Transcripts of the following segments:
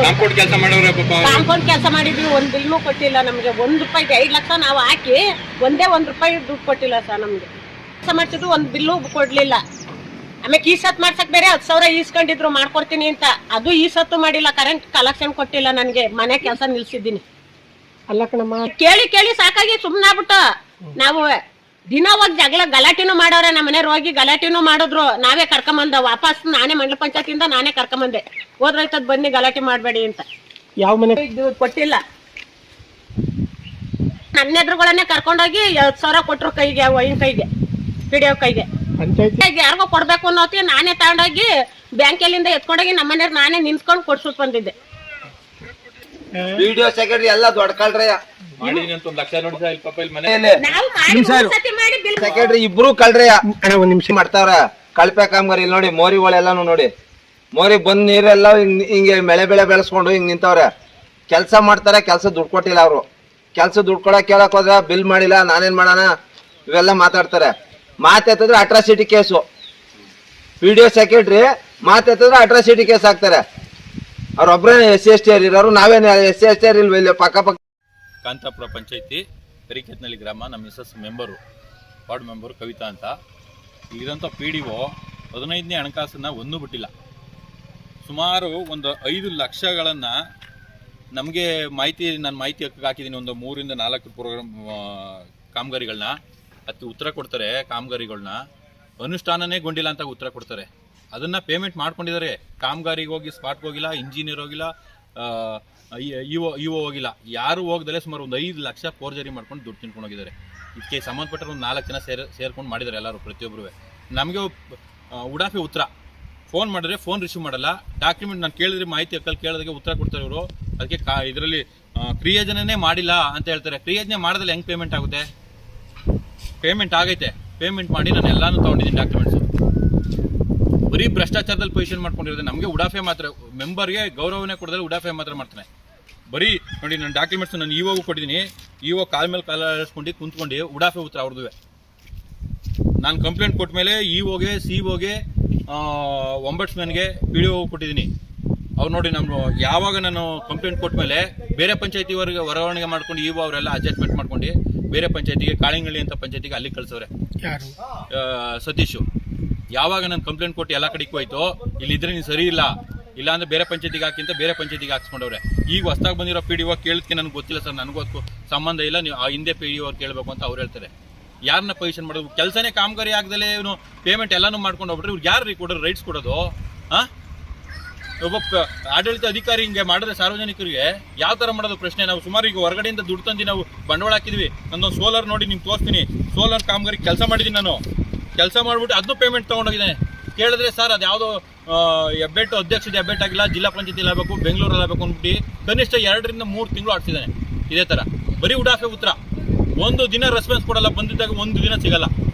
Compound ಕೆಲಸ ಮಾಡೋರು compound ಕೆಲಸ ಮಾಡಿದ್ವಿ, ಒಂದು ಬಿಲ್ನು ಕೊಟ್ಟಿಲ್ಲ ನಮಗೆ. 1 ರೂಪಾಯಿಗೆ 5 ಲಕ್ಷ ನಾವು ಹಾಕಿ ಒಂದೇ 1 ರೂಪಾಯಿ ದುಡ್ಡು ಕೊಟ್ಟಿಲ್ಲ ಸರ್ ನಮ್ಗೆ. ಕೆಲಸ ಮಾಡ್ಸಿದ್ರು ಒಂದು ಬಿಲ್ಲು ಕೊಡ್ಲಿಲ್ಲ. ಆಮೇಲೆ ಈ ಸತ್ ಮಾಡ್ಸಕ್ ಬೇರೆ 10,000 ಈಸ್ಕೊಂಡಿದ್ರು ಮಾಡ್ಕೊಡ್ತೀನಿ ಅಂತ, ಅದು ಈ ಸತ್ತು ಮಾಡಿಲ್ಲ. ಕರೆಂಟ್ ಕಲೆಕ್ಷನ್ ಕೊಟ್ಟಿಲ್ಲ ನನಗೆ, ಮನೆ ಕೆಲಸ ನಿಲ್ಸಿದ್ದೀನಿ. ಅಲ್ಲ ಕಣಮ್ಮ, ಕೇಳಿ ಸಾಕಾಗಿ ಸುಮ್ಮನಾಗ್ಬಿಟ್ಟು ನಾವು ದಿನ ಹೋಗಿ ಜಗಳ ಗಲಾಟಿನೂ ಮಾಡೋರೆ. ನಮ್ಮ ಮನೆಯವ್ರು ಹೋಗಿ ಗಲಾಟಿನೂ ಮಾಡಿದ್ರು. ನಾವೇ ಕರ್ಕೊಂಬಂದ ವಾಪಸ್, ನಾನೇ ಮಂಡಲ ಪಂಚಾಯತಿಂದ ನಾನೇ ಕರ್ಕೊಂಬಂದೆ. ಹೋದ್ರೈತದ್ ಬನ್ನಿ ಗಲಾಟೆ ಮಾಡಬೇಡಿ ಅಂತ. ಯಾವ ಮನೆ ಇದು ಕೊಟ್ಟಿಲ್ಲ. ನನ್ನ ಎದುರುಗಳನ್ನೇ ಕರ್ಕೊಂಡೋಗಿ 2,000 ಕೊಟ್ರು ಕೈಗೆ, ವೈನ್ ಕೈಗೆ, ಪಿಡಿಯೋ ಕೈಗೆ. ಪಂಚಾಯತ್ ಯಾರಿಗೋ ಕೊಡ್ಬೇಕು ಅನ್ನೋತಿ ನಾನೇ ತಗೊಂಡೋಗಿ ಬ್ಯಾಂಕಲ್ಲಿಂದ ಎತ್ಕೊಂಡೋಗಿ ನಮ್ಮ ಮನೆಯವ್ರು ನಾನೇ ನಿಂತ್ಕೊಂಡು ಕೊಡ್ಸ್ಬಿಟ್ಟು ಬಂದಿದ್ದೆ. ವಿಡಿಯೋ ಸೆಕ್ರೆಟರಿ ಎಲ್ಲ ದೊಡ್ಡ ಕಳ್ರಯ್ಯ. ಸೆಕ್ರೆಟರಿ ಇಬ್ರು ಕಳ್ರಯ್ಯ. ಒಂದ್ ನಿಮಿಷ ಮಾಡ್ತಾವ್ರ ಕಳಪೆ ಕಾಮಗಾರಿ. ಇಲ್ಲಿ ನೋಡಿ ಮೋರಿಗಳೆಲ್ಲಾನು ನೋಡಿ, ಮೋರಿ ಬಂದ್ ನೀರೆಲ್ಲ ಹಿಂಗೆ ಬೆಳೆ ಬೆಳೆಸ್ಕೊಂಡು ಹಿಂಗ್ ನಿಂತವ್ರೆ. ಕೆಲ್ಸ ಮಾಡ್ತಾರೆ, ಕೆಲ್ಸ ದುಡ್ಡು ಕೊಟ್ಟಿಲ್ಲ ಅವ್ರು. ಕೆಲ್ಸ ದುಡ್ಡು ಕೊಡಕ್ ಕೇಳಕ್ ಹೋದ್ರೆ ಬಿಲ್ ಮಾಡಿಲ್ಲ, ನಾನೇನ್ ಮಾಡೋಣ ಇವೆಲ್ಲ ಮಾತಾಡ್ತಾರೆ. ಮಾತೆತ್ತಿದ್ರೆ ಅಟ್ರಾಸಿಟಿ ಕೇಸು. ವಿಡಿಯೋ ಸೆಕ್ರೆಟರಿ ಮಾತೆತ್ತಿದ್ರೆ ಅಟ್ರಾಸಿಟಿ ಕೇಸ್ ಹಾಕ್ತಾರೆ. ಅವ್ರೊಬ್ರೇ SC/ST ಇರೋರು, ನಾವೇನು SC/ST ಇಲ್ವ ಇಲ್ಲಿ ಪಕ್ಕ ಪಕ್ಕ. ಕಾಂತಾಪುರ ಪಂಚಾಯತಿ ಕರಿಕೆತ್ನಳ್ಳಿ ಗ್ರಾಮ. ನಮ್ಮ Mrs member, ward member Kavita ಅಂತ. ಇಲ್ಲಿರೋಂಥ PDO 15ನೇ ಹಣಕಾಸನ್ನು ಒಂದೂ ಬಿಟ್ಟಿಲ್ಲ. ಸುಮಾರು ಒಂದು 5 ಲಕ್ಷಗಳನ್ನು ನಮಗೆ ನನ್ನ ಮಾಹಿತಿ ಹಕ್ಕಕ್ಕೆ ಹಾಕಿದ್ದೀನಿ. ಒಂದು 3 ರಿಂದ 4 ಪ್ರೋಗ್ರಾಮ್ ಕಾಮಗಾರಿಗಳನ್ನ ಅದಕ್ಕೆ ಉತ್ತರ ಕೊಡ್ತಾರೆ. ಕಾಮಗಾರಿಗಳನ್ನ ಅನುಷ್ಠಾನನೇ ಗೊಂಡಿಲ್ಲ ಅಂತ ಉತ್ತರ ಕೊಡ್ತಾರೆ. ಅದನ್ನು ಪೇಮೆಂಟ್ ಮಾಡ್ಕೊಂಡಿದ್ದಾರೆ. ಕಾಮಗಾರಿಗೆ ಹೋಗಿ ಸ್ಪಾಟ್ಗೆ ಹೋಗಿಲ್ಲ, ಇಂಜಿನಿಯರ್ ಹೋಗಿಲ್ಲ, ಇಒ ಹೋಗಿಲ್ಲ, ಯಾರು ಹೋಗದಲ್ಲೇ ಸುಮಾರು ಒಂದು 5 ಲಕ್ಷ ಫೋರ್ಜರಿ ಮಾಡ್ಕೊಂಡು ದುಡ್ಡು ತಿನ್ಕೊಂಡು ಹೋಗಿದ್ದಾರೆ. ಇದಕ್ಕೆ ಸಂಬಂಧಪಟ್ಟರೆ ಒಂದು 4 ಜನ ಸೇರ್ಕೊಂಡು ಮಾಡಿದ್ದಾರೆ ಎಲ್ಲರೂ, ಪ್ರತಿಯೊಬ್ಬರು. ನಮಗೆ ಉಡಾಫೆ ಉತ್ತರ. ಫೋನ್ ಮಾಡಿದ್ರೆ ಫೋನ್ ರಿಸೀವ್ ಮಾಡಲ್ಲ. ಡಾಕ್ಯುಮೆಂಟ್ ನಾನು ಕೇಳಿದ್ರೆ ಮಾಹಿತಿ ಹಕ್ಕಲ್ಲಿ ಕೇಳೋದಕ್ಕೆ ಉತ್ತರ ಕೊಡ್ತಾರೆ ಇವರು. ಅದಕ್ಕೆ ಇದರಲ್ಲಿ ಕ್ರಿಯೋಜನೆ ಮಾಡಿಲ್ಲ ಅಂತ ಹೇಳ್ತಾರೆ. ಕ್ರಿಯೋಜನೆ ಮಾಡಿದ್ರೆ ಹೆಂಗೆ ಪೇಮೆಂಟ್ ಆಗುತ್ತೆ? ಪೇಮೆಂಟ್ ಆಗೈತೆ, ಪೇಮೆಂಟ್ ಮಾಡಿ ನಾನು ಎಲ್ಲಾನು ತೊಗೊಂಡಿದ್ದೀನಿ ಡಾಕ್ಯುಮೆಂಟ್ಸು. ಬರೀ ಭ್ರಷ್ಟಾಚಾರದಲ್ಲಿ ಪೊಸಿಷನ್ ಮಾಡ್ಕೊಂಡಿರೋದು. ನಮಗೆ ಉಡಾಫೆ ಮಾತ್ರ, ಮೆಂಬರ್ಗೆ ಗೌರವನೇ ಕೊಡೋದ್ರೆ ಉಡಾಫೆ ಮಾತ್ರ ಮಾಡ್ತಾನೆ. ಬರೀ ನೋಡಿ, ನನ್ನ ಡಾಕ್ಯುಮೆಂಟ್ಸ್ ನಾನು ಇವಾಗೂ ಕೊಟ್ಟಿದ್ದೀನಿ. ಇವಾಗ ಕಾಲ ಮೇಲೆ ಕಾಲ ಆಡಿಸ್ಕೊಂಡು ಕುಂತ್ಕೊಂಡು ಉಡಾಫೆ ಉತ್ತರ ಅವ್ರದ್ದು. ನಾನು ಕಂಪ್ಲೇಂಟ್ ಕೊಟ್ಟ ಮೇಲೆ ಇಒಗೆ, CO-ಗೆ, ಒಂಬಟ್ಸ್ಮನ್ಗೆ, PDO ಕೊಟ್ಟಿದ್ದೀನಿ. ಅವ್ರು ನೋಡಿ, ಯಾವಾಗ ನಾನು ಕಂಪ್ಲೇಂಟ್ ಕೊಟ್ಟ ಮೇಲೆ ಬೇರೆ ಪಂಚಾಯತಿವರೆಗೆ ವರ್ಗಾವಣೆ ಮಾಡ್ಕೊಂಡು ಇಒ ಅವರೆಲ್ಲ ಅಡ್ಜಸ್ಟ್ಮೆಂಟ್ ಮಾಡ್ಕೊಂಡು ಬೇರೆ ಪಂಚಾಯತಿಗೆ, ಕಾಳಿಂಗಳ್ಳಿ ಅಂತ ಪಂಚಾಯತಿಗೆ ಅಲ್ಲಿ ಕಳ್ಸವ್ರೆ. ಸತೀಶು ಯಾವಾಗ ನಾನು ಕಂಪ್ಲೇಂಟ್ ಕೊಟ್ಟು ಎಲ್ಲ ಕಡೆಗೆ ಹೋಯ್ತು, ಇಲ್ಲಿದ್ರೆ ನೀನು ಸರಿ ಇಲ್ಲ, ಇಲ್ಲಾಂದ್ರೆ ಬೇರೆ ಪಂಚಾಯತಿಗೆ ಹಾಕಿಂತ ಬೇರೆ ಪಂಚಾಯತಿಗೆ ಹಾಕ್ಸ್ಕೊಂಡವ್ರೆ. ಈಗ ಹೊಸದಾಗಿ ಬಂದಿರೋ PDO ಕೇಳೋದಕ್ಕೆ ನನಗೆ ಗೊತ್ತಿಲ್ಲ ಸರ್, ನನಗೂ ಅದಕ್ಕೂ ಸಂಬಂಧ ಇಲ್ಲ, ನೀವು ಆ ಹಿಂದೆ PDO ಕೇಳಬೇಕು ಅಂತ ಅವ್ರು ಹೇಳ್ತಾರೆ. ಯಾರನ್ನ ಪೊಸಿಷನ್ ಮಾಡೋದು? ಕೆಲಸನೇ ಕಾಮಗಾರಿ ಆಗದಲ್ಲೇ ಇವನು ಪೇಮೆಂಟ್ ಎಲ್ಲಾನು ಮಾಡ್ಕೊಂಡು ಹೋಗ್ಬಿಟ್ರೆ ಇವ್ರು ಯಾರು ಕೊಡೋದು ರೈಟ್ಸ್ ಕೊಡೋದು? ಒಬ್ಬ ಆಡಳಿತ ಅಧಿಕಾರಿ ಹಿಂಗೆ ಮಾಡಿದ್ರೆ ಸಾರ್ವಜನಿಕರಿಗೆ ಯಾವ ಥರ ಮಾಡೋದು ಪ್ರಶ್ನೆ. ನಾವು ಸುಮಾರು ಈಗ ಹೊರಗಡೆಯಿಂದ ದುಡ್ಡು ತಂದು ನಾವು ಬಂಡವಾಳ ಹಾಕಿದ್ವಿ. ನಂದೊಂದು ಸೋಲಾರ್ ನೋಡಿ ನಿಮ್ಗೆ ತೋರಿಸ್ತೀನಿ. ಸೋಲಾರ್ ಕಾಮಗಾರಿ ಕೆಲಸ ಮಾಡಿದ್ದೀನಿ ನಾನು. ಕೆಲಸ ಮಾಡಿಬಿಟ್ಟು ಅದನ್ನು ಪೇಮೆಂಟ್ ತೊಗೊಂಡೋಗಿದ್ದೇನೆ. ಕೇಳಿದ್ರೆ ಸರ್ ಅದು ಯಾವುದೋ ಹೆಬ್ಬೆಟ್ಟು ಅಧ್ಯಕ್ಷತೆ ಹೆಬ್ಬೆಟ್ಟು ಆಗಿಲ್ಲ, ಜಿಲ್ಲಾ ಪಂಚಾಯತಿಲಿ ಆಗಬೇಕು, ಬೆಂಗಳೂರಲ್ಲಿ ಆಗಬೇಕು ಅಂದ್ಬಿಟ್ಟು ಕನಿಷ್ಠ 2 ರಿಂದ 3 ತಿಂಗಳು ಆಡ್ಸಿದ್ದಾನೆ. ಇದೇ ಥರ ಬರೀ ಉಡಾಫೆ ಉತ್ತರ. ಒಂದು ದಿನ ರೆಸ್ಪಾನ್ಸ್ ಕೊಡಲ್ಲ, ಬಂದಿದ್ದಾಗ ಒಂದು ದಿನ ಸಿಗಲ್ಲ.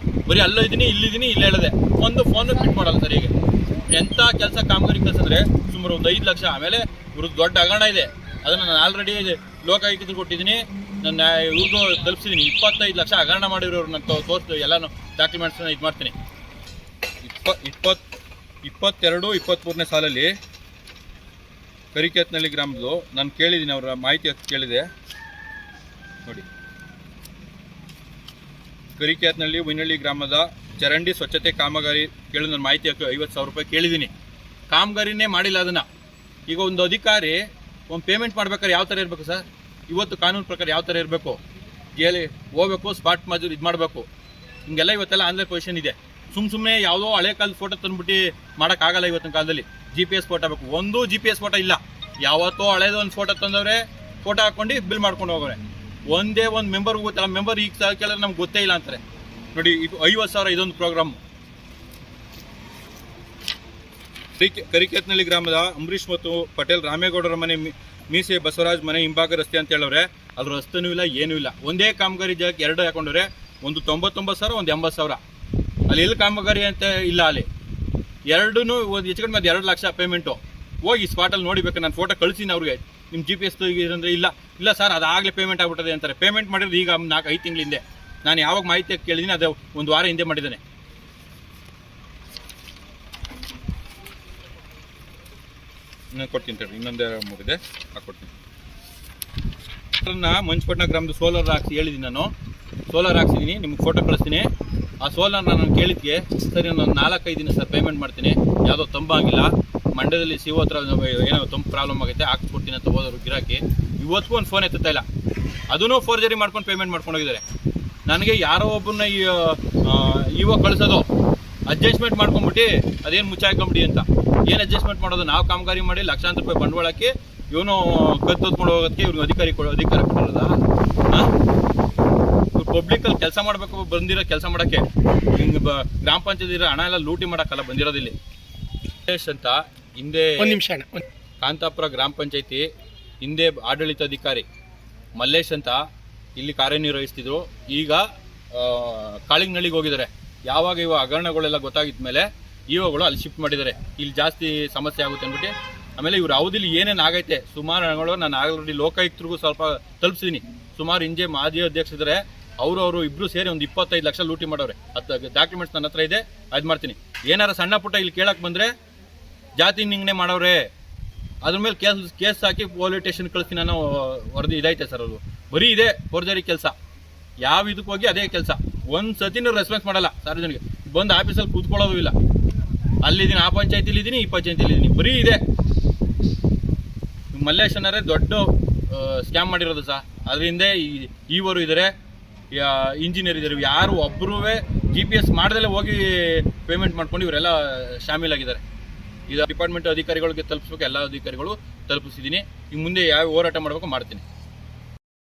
ಬರೀ ಅಲ್ಲಿದ್ದೀನಿ ಇಲ್ಲಿದ್ದೀನಿ ಇಲ್ಲಿ ಹೇಳಿದೆ, ಒಂದು ಫೋನ್ ಪಿಟ್ ಮಾಡಲ್ಲ ಸರ್. ಈಗ ಎಂಥ ಕೆಲಸ ಕಾಮಗಾರಿ ಕಳ್ಸಿದ್ರೆ ಸುಮಾರು ಒಂದು 5 ಲಕ್ಷ. ಆಮೇಲೆ ಇವ್ರದ್ದು ದೊಡ್ಡ ಹಗರಣ ಇದೆ, ಅದನ್ನು ನಾನು ಆಲ್ರೆಡಿ ಲೋಕಾಯುಕ್ತರಿಗೆ ಕೊಟ್ಟಿದ್ದೀನಿ. ನನ್ನ ಇವ್ರಿಗೂ ತಲುಪಿಸಿದ್ದೀನಿ. 25 ಲಕ್ಷ ಹಗರಣ ಮಾಡಿರೋರು ನಾನು ತೋರಿಸ್ತು. ಎಲ್ಲಾನು ಡಾಕ್ಯುಮೆಂಟ್ಸ್ನ ಇದು ಮಾಡ್ತೀನಿ. 22-23ನೇ ಸಾಲಲ್ಲಿ ಕರಿಕೆತ್ನಳ್ಳಿ ಗ್ರಾಮದ್ದು ನಾನು ಕೇಳಿದ್ದೀನಿ, ಅವರ ಮಾಹಿತಿ ಕೇಳಿದೆ ನೋಡಿ. ಕರಿಕೆತ್ನಳ್ಳಿ ಉಯ್ನಳ್ಳಿ ಗ್ರಾಮದ ಚರಂಡಿ ಸ್ವಚ್ಛತೆ ಕಾಮಗಾರಿ ಕೇಳಿ ನನ್ನ ಮಾಹಿತಿ 50,000 ರೂಪಾಯಿ ಕೇಳಿದ್ದೀನಿ. ಕಾಮಗಾರಿನೇ ಮಾಡಿಲ್ಲ ಅದನ್ನು. ಈಗ ಒಂದು ಅಧಿಕಾರಿ ಒಂದು ಪೇಮೆಂಟ್ ಮಾಡ್ಬೇಕಾದ್ರೆ ಯಾವ ಥರ ಇರಬೇಕು ಸರ್? ಇವತ್ತು ಕಾನೂನು ಪ್ರಕಾರ ಯಾವ ಥರ ಇರಬೇಕು? ಜೈಲಿ ಹೋಗ್ಬೇಕು, ಸ್ಪಾಟ್ ಮಜೂರು ಇದು ಮಾಡಬೇಕು. ಹಿಂಗೆಲ್ಲ ಇವತ್ತೆಲ್ಲ ಆನ್ಲೈನ್ ಪೊಸಿಷನ್ ಇದೆ. ಸುಮ್ಮನೆ ಯಾವುದೋ ಹಳೆ ಕಾಲದ ಫೋಟೋ ತಂದುಬಿಟ್ಟು ಮಾಡೋಕ್ಕಾಗಲ್ಲ. ಇವತ್ತಿನ ಕಾಲದಲ್ಲಿ GPS ಫೋಟೋ ಬೇಕು. ಒಂದು GPS ಫೋಟೋ ಇಲ್ಲ. ಯಾವತ್ತೋ ಹಳೇದು ಒಂದು ಫೋಟೋ ತಂದವ್ರೆ, ಫೋಟೋ ಹಾಕ್ಕೊಂಡು ಬಿಲ್ ಮಾಡ್ಕೊಂಡು ಹೋಗೋರೆ. ಒಂದೇ ಒಂದು ಮೆಂಬರ್ ಗೊತ್ತಿಲ್ಲ. ಮೆಂಬರ್ ಈಗ ಕೇಳಿದ್ರೆ ನಮ್ಗೆ ಗೊತ್ತೇ ಇಲ್ಲ ಅಂತಾರೆ ನೋಡಿ. ಇದು 50,000 ಇದೊಂದು ಪ್ರೋಗ್ರಾಮ್. ಕರಿಕೆತ್ನಳ್ಳಿ ಗ್ರಾಮದ ಅಂಬರೀಶ್ ಮತ್ತು ಪಟೇಲ್ ರಾಮೇಗೌಡರ ಮನೆ ಮೀಸೆ ಬಸವರಾಜ್ ಮನೆ ಹಿಂಭಾಗ ರಸ್ತೆ ಅಂತ ಹೇಳವ್ರೆ. ಅದ್ರ ರಸ್ತೆನೂ ಇಲ್ಲ, ಏನೂ ಇಲ್ಲ. ಒಂದೇ ಕಾಮಗಾರಿ ಜಾಗಕ್ಕೆ 2 ಹಾಕೊಂಡ್ರೆ, ಒಂದು 99,000, ಒಂದು 80,000. ಅಲ್ಲಿ ಎಲ್ಲಿ ಕಾಮಗಾರಿ ಅಂತ ಇಲ್ಲ. ಅಲ್ಲಿ ಎರಡೂ ಒಂದು ಹೆಚ್ಚು ಕಡಿಮೆ 2 ಲಕ್ಷ ಪೇಮೆಂಟು. ಹೋಗಿ ಸ್ಪಾಟಲ್ಲಿ ನೋಡಿಬೇಕು. ನಾನು ಫೋಟೋ ಕಳಿಸಿನಿ ಅವ್ರಿಗೆ. ನಿಮ್ಮ GPS ಅಂದರೆ ಇಲ್ಲ ಸರ್ ಅದಾಗಲೇ ಪೇಮೆಂಟ್ ಆಗ್ಬಿಟ್ಟದೆ ಅಂತಾರೆ. ಪೇಮೆಂಟ್ ಮಾಡಿರೋದು ಈಗ 4-5 ತಿಂಗಳ ಹಿಂದೆ. ನಾನು ಯಾವಾಗ ಮಾಹಿತಿ ಕೇಳಿದ್ದೀನಿ ಅದು 1 ವಾರ ಹಿಂದೆ ಮಾಡಿದ್ದಾನೆ. ನಾನು ಕೊಡ್ತೀನಿ ತಡ್ರಿ, ಇನ್ನೊಂದು 3 ಇದೆ ಹಾಕ್ಕೊಡ್ತೀನಿ. ಮಂಚಪಟ್ಟಣ ಗ್ರಾಮದ ಸೋಲಾರ್ ಹಾಕ್ಸಿ ಹೇಳಿದ್ದೀನಿ ನಾನು. ಸೋಲಾರ್ ಹಾಕ್ಸಿದ್ದೀನಿ, ನಿಮ್ಗೆ ಫೋಟೋ ಕಳಿಸ್ತೀನಿ. ಆ ಸೋಲಾರ್ ನಾನು ಕೇಳಿದ್ಕೆ ಸರಿ ನಾನು 4-5 ದಿನ ಸರ್ ಪೇಮೆಂಟ್ ಮಾಡ್ತೀನಿ, ಯಾವುದೋ ತಂಬಾಗಿಲ್ಲ, ಮಂಡ್ಯದಲ್ಲಿ CO ಹತ್ರ ಏನೋ ತಂಬು ಪ್ರಾಬ್ಲಮ್ ಆಗೈತೆ, ಹಾಕ್ಸ್ಕೊಡ್ತೀನಿ ಅಂತ ಹೋದವರು ಗಿರಾಕಿ. ಇವತ್ತಿಗೂ ಒಂದು ಫೋನ್ ಎತ್ತುತ್ತಾ ಇಲ್ಲ. ಅದೂ ಫೋರ್ಜರಿ ಮಾಡ್ಕೊಂಡು ಪೇಮೆಂಟ್ ಮಾಡ್ಕೊಂಡು ಹೋಗಿದ್ದಾರೆ. ನನಗೆ ಯಾರೋ ಒಬ್ಬರನ್ನ ಇವಾಗ ಕಳಿಸೋದು ಅಡ್ಜಸ್ಟ್ಮೆಂಟ್ ಮಾಡ್ಕೊಂಬಿಟ್ಟು ಅದೇನು ಮುಚ್ಚಾಕೊಂಬಿಡಿ ಅಂತ. ಏನು ಅಡ್ಜಸ್ಟ್ಮೆಂಟ್ ಮಾಡೋದು? ನಾವು ಕಾಮಗಾರಿ ಮಾಡಿ ಲಕ್ಷಾಂತರ ರೂಪಾಯಿ ಬಂಡವಾಳ ಹಾಕಿ ಇವನು ಕತ್ತೊತ್ಕೊಂಡು ಹೋಗೋದಕ್ಕೆ ಇವ್ರಿಗೆ ಅಧಿಕಾರ ಕೊಟ್ಟಿರೋದ? ಇವ್ರು ಪಬ್ಲಿಕಲ್ಲಿ ಕೆಲಸ ಮಾಡಬೇಕು ಬಂದಿರೋ ಕೆಲಸ ಮಾಡೋಕ್ಕೆ, ಹಿಂಗೆ ಗ್ರಾಮ ಪಂಚಾಯತ್ ಇರೋ ಹಣ ಎಲ್ಲ ಲೂಟಿ ಮಾಡೋಕ್ಕಲ್ಲ ಬಂದಿರೋದಿಲ್ಲಿ. ಮಲ್ಲೇಶ್ ಅಂತ ಹಿಂದೆ ಕಾಂತಾಪುರ ಗ್ರಾಮ ಪಂಚಾಯತಿ ಹಿಂದೆ ಆಡಳಿತಾಧಿಕಾರಿ ಮಲ್ಲೇಶ್ ಅಂತ ಇಲ್ಲಿ ಕಾರ್ಯನಿರ್ವಹಿಸ್ತಿದ್ರು. ಈಗ ಕಾಳಿಂಗನಳ್ಳಿಗೆ ಹೋಗಿದ್ದಾರೆ. ಯಾವಾಗ ಇವ ಹಗರಣಗಳೆಲ್ಲ ಗೊತ್ತಾಗಿದ್ದ ಮೇಲೆ ಇವುಗಳು ಅಲ್ಲಿ ಶಿಫ್ಟ್ ಮಾಡಿದ್ದಾರೆ. ಇಲ್ಲಿ ಜಾಸ್ತಿ ಸಮಸ್ಯೆ ಆಗುತ್ತೆ ಅಂದ್ಬಿಟ್ಟು. ಆಮೇಲೆ ಇವ್ರು ಅವಧಿಲಿ ಏನೇನು ಆಗೈತೆ ಸುಮಾರು ಹಣಗಳು ನಾನು ಆಲ್ರೆಡಿ ಲೋಕಾಯುಕ್ತರಿಗೂ ಸ್ವಲ್ಪ ತಲುಪಿಸಿದ್ದೀನಿ. ಸುಮಾರು ಇಂಜೆ ಮಾಜಿ ಅಧ್ಯಕ್ಷರಿದ್ದಾರೆ, ಅವರು ಇಬ್ಬರು ಸೇರಿ ಒಂದು 25 ಲಕ್ಷ ಲೂಟಿ ಮಾಡೋರೆ. ಅದು ಡಾಕ್ಯುಮೆಂಟ್ಸ್ ನನ್ನ ಹತ್ರ ಇದೆ, ಅದು ಮಾಡ್ತೀನಿ. ಏನಾರ ಸಣ್ಣ ಪುಟ್ಟ ಇಲ್ಲಿ ಕೇಳಕ್ಕೆ ಬಂದರೆ ಜಾತಿ ನಿಂಗನೆ ಮಾಡೋರೆ, ಅದ್ರ ಮೇಲೆ ಕೇಸ್ ಹಾಕಿ ಪೊಲೀಸ್ ಸ್ಟೇಷನ್ ಕಳಿಸ್ತೀನಿ ಅನ್ನೋ ವರದಿ ಇದೈತೆ ಸರ್. ಅದು ಬರೀ ಇದೆ ಫೋರ್ಜರಿ ಕೆಲಸ. ಯಾವ ಇದಕ್ಕೆ ಹೋಗಿ ಅದೇ ಕೆಲಸ. ಒಂದು ಸತಿನೂ ರೆಸ್ಪಾನ್ಸ್ ಮಾಡಲ್ಲ ಸಾರ್ವಜನಿಕ. ಬಂದು ಆಫೀಸಲ್ಲಿ ಕೂತ್ಕೊಳ್ಳೋದು ಇಲ್ಲ. ಅಲ್ಲಿದ್ದೀನಿ, ಆ ಪಂಚಾಯತಿಲಿ ಇದ್ದೀನಿ, ಈ ಪಂಚಾಯತಿಲಿ ಇದ್ದೀನಿ, ಬರೀ ಇದೆ. ಮಲ್ಲೇಶ್ ಅನ್ನೋರೇ ದೊಡ್ಡ ಸ್ಕ್ಯಾಮ್ ಮಾಡಿರೋದು ಸರ್. ಅದರಿಂದ ಇವರು ಇದ್ದಾರೆ, ಇಂಜಿನಿಯರ್ ಇದ್ದಾರೆ. ಯಾರು ಒಬ್ಬರೂ GPS ಮಾಡ್ದಲ್ಲೇ ಹೋಗಿ ಪೇಮೆಂಟ್ ಮಾಡ್ಕೊಂಡು ಇವರೆಲ್ಲ ಶಾಮೀಲಾಗಿದ್ದಾರೆ. ಇದು ಡಿಪಾರ್ಟ್ಮೆಂಟ್ ಅಧಿಕಾರಿಗಳಿಗೆ ತಲುಪಿಸ್ಬೇಕು, ಎಲ್ಲ ಅಧಿಕಾರಿಗಳು ತಲುಪಿಸಿದ್ದೀನಿ. ಈಗ ಮುಂದೆ ಯಾವ ಹೋರಾಟ ಮಾಡಬೇಕು ಮಾಡ್ತೀನಿ.